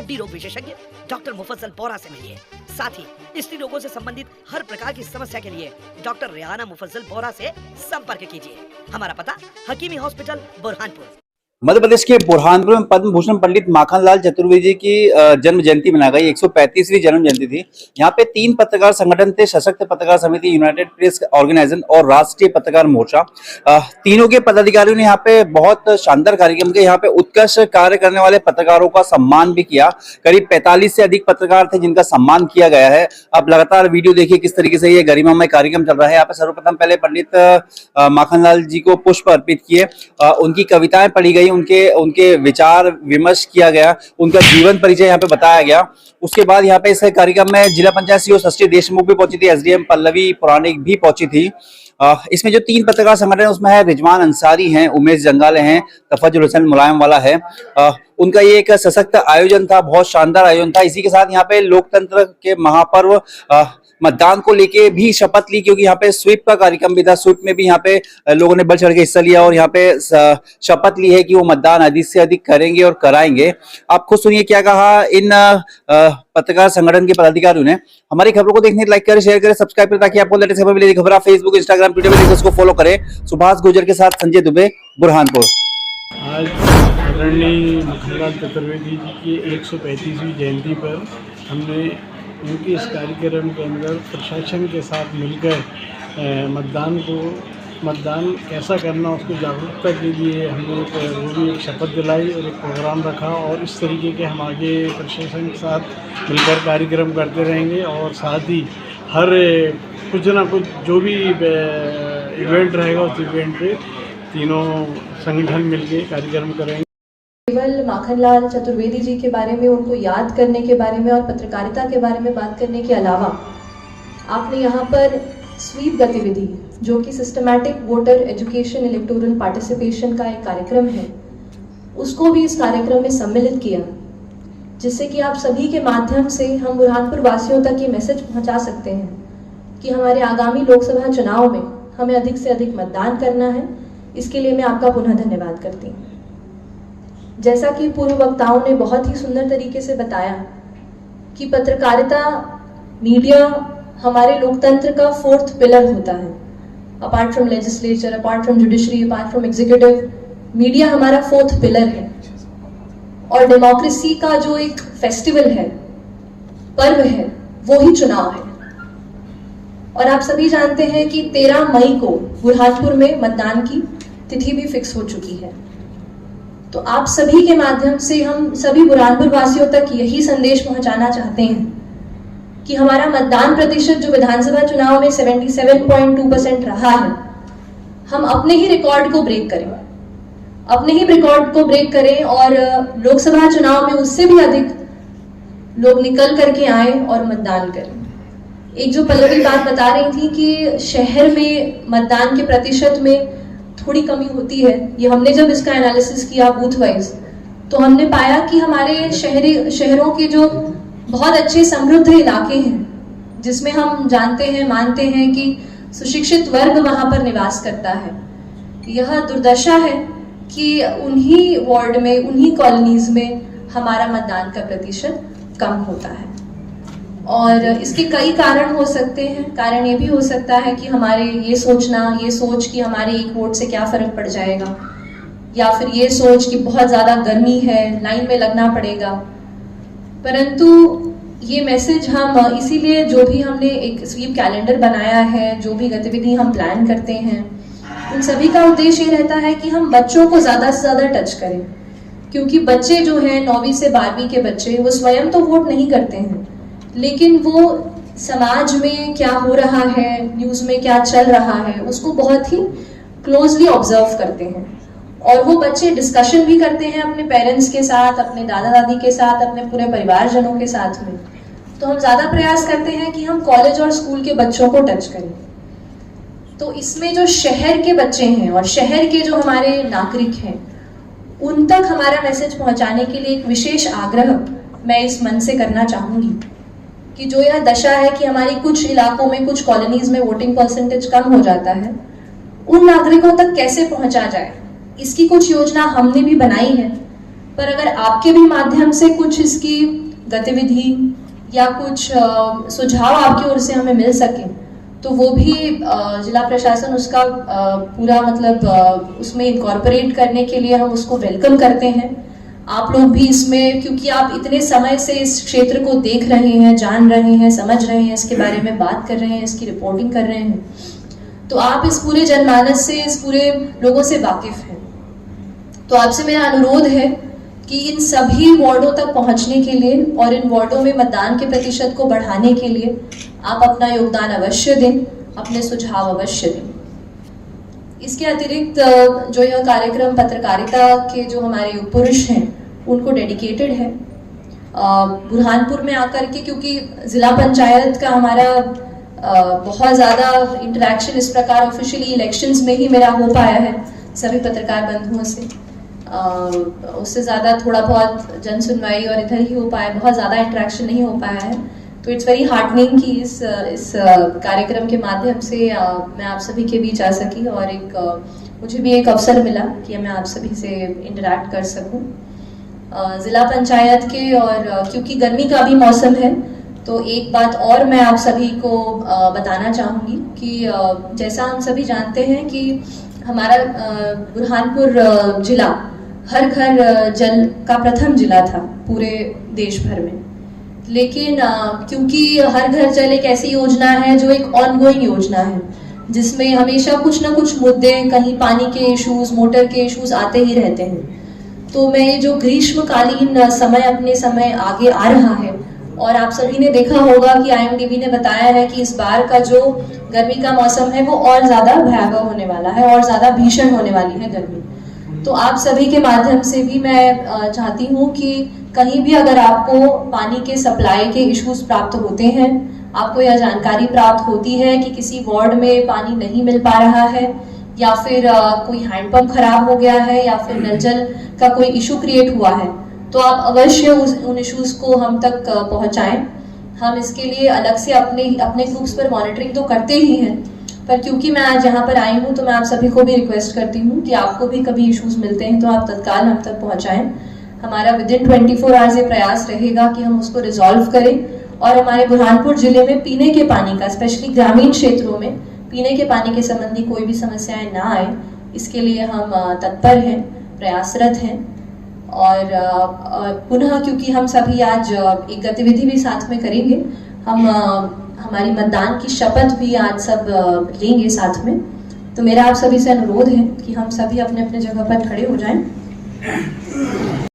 हड्डी रोग विशेषज्ञ डॉक्टर मुफज्जल बोरा से मिलिए। साथ ही स्त्री रोगों से संबंधित हर प्रकार की समस्या के लिए डॉक्टर रेहाना मुफज्जल बोरा से संपर्क कीजिए। हमारा पता हकीमी हॉस्पिटल बुरहानपुर। मध्य प्रदेश के बुरहानपुर में पद्म भूषण पंडित माखनलाल चतुर्वेदी जी की जन्म जयंती मनाई गई। 135वीं जन्म जयंती थी। यहाँ पे 3 पत्रकार संगठन थे, सशक्त पत्रकार समिति, यूनाइटेड प्रेस ऑर्गेनाइजेशन और राष्ट्रीय पत्रकार मोर्चा। तीनों के पदाधिकारियों ने यहाँ पे बहुत शानदार कार्यक्रम किया। यहाँ पे उत्कृष्ट कार्य करने वाले पत्रकारों का सम्मान भी किया। करीब 45 से अधिक पत्रकार थे जिनका सम्मान किया गया है। अब लगातार वीडियो देखिए किस तरीके से ये गरिमामय कार्यक्रम चल रहा है। यहाँ पे सर्वप्रथम पहले पंडित माखनलाल जी को पुष्प अर्पित किए, उनकी कविताएं पढ़ी गई, उनके विचार विमर्श किया गया, उनका जीवन परिचय यहाँ पे बताया गया। उसके बाद यहाँ पे इस कार्यक्रम में जिला पंचायत सीईओ षष्ठी देशमुख भी पहुंची थी, एसडीएम पल्लवी पुराणिक भी पहुंची थी। इसमें जो 3 पत्रकार संगठन है उसमें है रिजवान अंसारी हैं, उमेश जंगाले हैं, तफज्जुल हुसैन मुलायम वाला है। उनका ये एक सशक्त आयोजन था, बहुत शानदार आयोजन था। इसी के साथ यहाँ पे लोकतंत्र के महापर्व मतदान को लेके भी शपथ ली, क्योंकि यहाँ पे स्वीप का कार्यक्रम भी था। स्वीप में भी यहाँ पे लोगों ने बढ़ चढ़ के हिस्सा लिया और यहाँ पे शपथ ली है कि वो मतदान अधिक से अधिक करेंगे और कराएंगे। आप खुद सुनिए क्या कहा इन पत्रकार संगठन के पदाधिकारियों ने। हमारी खबरों को देखने लाइक करें, शेयर करें, सब्सक्राइब करें ताकि आपको लेटेस्ट खबर मिले। खबर आप फेसबुक, इंस्टाग्राम, ट्विटर पर उसको फॉलो करें। सुभाष गुर्जर के साथ संजय दुबे, बुरहानपुर। आज आदरणीय माखनलाल चतुर्वेदी जी की 135वीं जयंती पर हमने उनके इस कार्यक्रम के अंदर प्रशासन के साथ मिलकर मतदान कैसा करना उसको जागरूकता के लिए हमने वो भी एक शपथ दिलाई और एक प्रोग्राम रखा। और इस तरीके के हम आगे प्रशासन के साथ मिलकर कार्यक्रम करते रहेंगे और साथ ही हर कुछ ना कुछ जो भी इवेंट रहेगा उस इवेंट पे तीनों संगठन मिलकर कार्यक्रम करेंगे। केवल माखनलाल चतुर्वेदी जी के बारे में, उनको याद करने के बारे में और पत्रकारिता के बारे में बात करने के अलावा आपने यहाँ पर स्वीप गतिविधि, जो कि systematic voter education electoral participation का एक कार्यक्रम है, उसको भी इस कार्यक्रम में सम्मिलित किया, जिससे कि आप सभी के माध्यम से हम बुरहानपुर वासियों तक ये मैसेज पहुँचा सकते हैं कि हमारे आगामी लोकसभा चुनाव में हमें अधिक से अधिक मतदान करना है। इसके लिए मैं आपका पुनः धन्यवाद करती हूँ। जैसा कि पूर्व वक्ताओं ने बहुत ही सुंदर तरीके से बताया कि पत्रकारिता, मीडिया हमारे लोकतंत्र का 4th पिलर होता है। Apart from legislature, apart from judiciary, apart from executive, media हमारा 4th पिलर है। और डेमोक्रेसी का जो एक फेस्टिवल है, पर्व है, वो ही चुनाव है। और आप सभी जानते हैं कि 13 मई को बुरहानपुर में मतदान की तिथि भी फिक्स हो चुकी है। तो आप सभी के माध्यम से हम सभी बुरहानपुर वासियों तक यही संदेश पहुंचाना चाहते हैं कि हमारा मतदान प्रतिशत जो विधानसभा चुनाव में 77.2% रहा है, हम अपने ही रिकॉर्ड को ब्रेक करें और लोकसभा चुनाव में उससे भी अधिक लोग निकल करके आए और मतदान करें। एक जो पल्लवी बात बता रही थी कि शहर में मतदान के प्रतिशत में थोड़ी कमी होती है, ये हमने जब इसका एनालिसिस किया बूथ वाइज, तो हमने पाया कि हमारे शहरों के जो बहुत अच्छे समृद्ध इलाके हैं, जिसमें हम जानते हैं, मानते हैं कि सुशिक्षित वर्ग वहां पर निवास करता है, यह दुर्दशा है कि उन्हीं वार्ड में, उन्हीं कॉलोनीज में हमारा मतदान का प्रतिशत कम होता है। और इसके कई कारण हो सकते हैं। कारण ये भी हो सकता है कि हमारे ये सोच कि हमारे एक वोट से क्या फर्क पड़ जाएगा, या फिर ये सोच कि बहुत ज़्यादा गर्मी है, लाइन में लगना पड़ेगा। परंतु ये मैसेज हम इसीलिए, जो भी हमने एक स्वीप कैलेंडर बनाया है, जो भी गतिविधि हम प्लान करते हैं, उन सभी का उद्देश्य ये रहता है कि हम बच्चों को ज़्यादा से ज़्यादा टच करें। क्योंकि बच्चे जो हैं 9वीं से 12वीं के बच्चे, वो स्वयं तो वोट नहीं करते हैं, लेकिन वो समाज में क्या हो रहा है, न्यूज़ में क्या चल रहा है, उसको बहुत ही क्लोजली ऑब्जर्व करते हैं। और वो बच्चे डिस्कशन भी करते हैं अपने पेरेंट्स के साथ, अपने दादा दादी के साथ, अपने पूरे परिवारजनों के साथ में। तो हम ज़्यादा प्रयास करते हैं कि हम कॉलेज और स्कूल के बच्चों को टच करें। तो इसमें जो शहर के बच्चे हैं और शहर के जो हमारे नागरिक हैं, उन तक हमारा मैसेज पहुंचाने के लिए एक विशेष आग्रह मैं इस मन से करना चाहूँगी कि जो यह दशा है कि हमारी कुछ इलाकों में, कुछ कॉलोनीज में वोटिंग परसेंटेज कम हो जाता है, उन नागरिकों तक कैसे पहुंचा जाए, इसकी कुछ योजना हमने भी बनाई है। पर अगर आपके भी माध्यम से कुछ इसकी गतिविधि या कुछ सुझाव आपकी ओर से हमें मिल सके तो वो भी जिला प्रशासन उसका पूरा मतलब उसमें इनकॉर्पोरेट करने के लिए हम उसको वेलकम करते हैं। आप लोग भी इसमें, क्योंकि आप इतने समय से इस क्षेत्र को देख रहे हैं, जान रहे हैं, समझ रहे हैं, इसके बारे में बात कर रहे हैं, इसकी रिपोर्टिंग कर रहे हैं, तो आप इस पूरे जनमानस से, इस पूरे लोगों से वाकिफ हैं। तो आपसे मेरा अनुरोध है कि इन सभी वार्डों तक पहुंचने के लिए और इन वार्डों में मतदान के प्रतिशत को बढ़ाने के लिए आप अपना योगदान अवश्य दें, अपने सुझाव अवश्य दें। इसके अतिरिक्त जो यह कार्यक्रम पत्रकारिता के जो हमारे युग पुरुष हैं उनको डेडिकेटेड है। बुरहानपुर में आकर के, क्योंकि जिला पंचायत का हमारा बहुत ज़्यादा इंटरेक्शन इस प्रकार ऑफिशियली इलेक्शंस में ही मेरा हो पाया है सभी पत्रकार बंधुओं से, उससे ज़्यादा थोड़ा बहुत जन सुनवाई और इधर ही हो पाया, बहुत ज़्यादा इंटरेक्शन नहीं हो पाया है। तो इट्स वेरी हार्टनिंग कि इस कार्यक्रम के माध्यम से मैं आप सभी के बीच आ सकी और मुझे भी एक अवसर मिला कि मैं आप सभी से इंटरेक्ट कर सकूं। ज़िला पंचायत के और क्योंकि गर्मी का भी मौसम है तो एक बात और मैं आप सभी को बताना चाहूँगी कि जैसा हम सभी जानते हैं कि हमारा बुरहानपुर जिला हर घर जल का प्रथम जिला था पूरे देश भर में, लेकिन क्योंकि हर घर जल एक ऐसी योजना है जो एक ऑनगोइंग योजना है जिसमें हमेशा कुछ ना कुछ मुद्दे, कहीं पानी के इश्यूज, मोटर के इश्यूज आते ही रहते हैं। तो मैं ये जो ग्रीष्मकालीन समय अपने समय आगे आ रहा है और आप सभी ने देखा होगा कि IMDB ने बताया है कि इस बार का जो गर्मी का मौसम है वो और ज़्यादा भयावह होने वाला है और ज़्यादा भीषण होने वाली है गर्मी। तो आप सभी के माध्यम से भी मैं चाहती हूँ कि कहीं भी अगर आपको पानी के सप्लाई के इश्यूज प्राप्त होते हैं, आपको यह जानकारी प्राप्त होती है कि किसी वार्ड में पानी नहीं मिल पा रहा है या फिर कोई हैंडपंप खराब हो गया है या फिर नल जल का कोई इशू क्रिएट हुआ है, तो आप अवश्य उन इश्यूज को हम तक पहुंचाएं। हम इसके लिए अलग से अपने ग्रुप्स पर मॉनिटरिंग तो करते ही हैं, पर क्योंकि मैं आज यहाँ पर आई हूँ तो मैं आप सभी को भी रिक्वेस्ट करती हूँ कि आपको भी कभी इश्यूज मिलते हैं तो आप तत्काल हम तक पहुँचाएं। हमारा विदिन 24 आवर्स ये प्रयास रहेगा कि हम उसको रिजॉल्व करें और हमारे बुरहानपुर जिले में पीने के पानी का, स्पेशली ग्रामीण क्षेत्रों में पीने के पानी के संबंधी कोई भी समस्याएं ना आए, इसके लिए हम तत्पर हैं, प्रयासरत हैं। और पुनः क्योंकि हम सभी आज एक गतिविधि भी साथ में करेंगे, हम हमारी मतदान की शपथ भी आज सब लेंगे साथ में। तो मेरा आप सभी से अनुरोध है कि हम सभी अपने अपने जगह पर खड़े हो जाएं।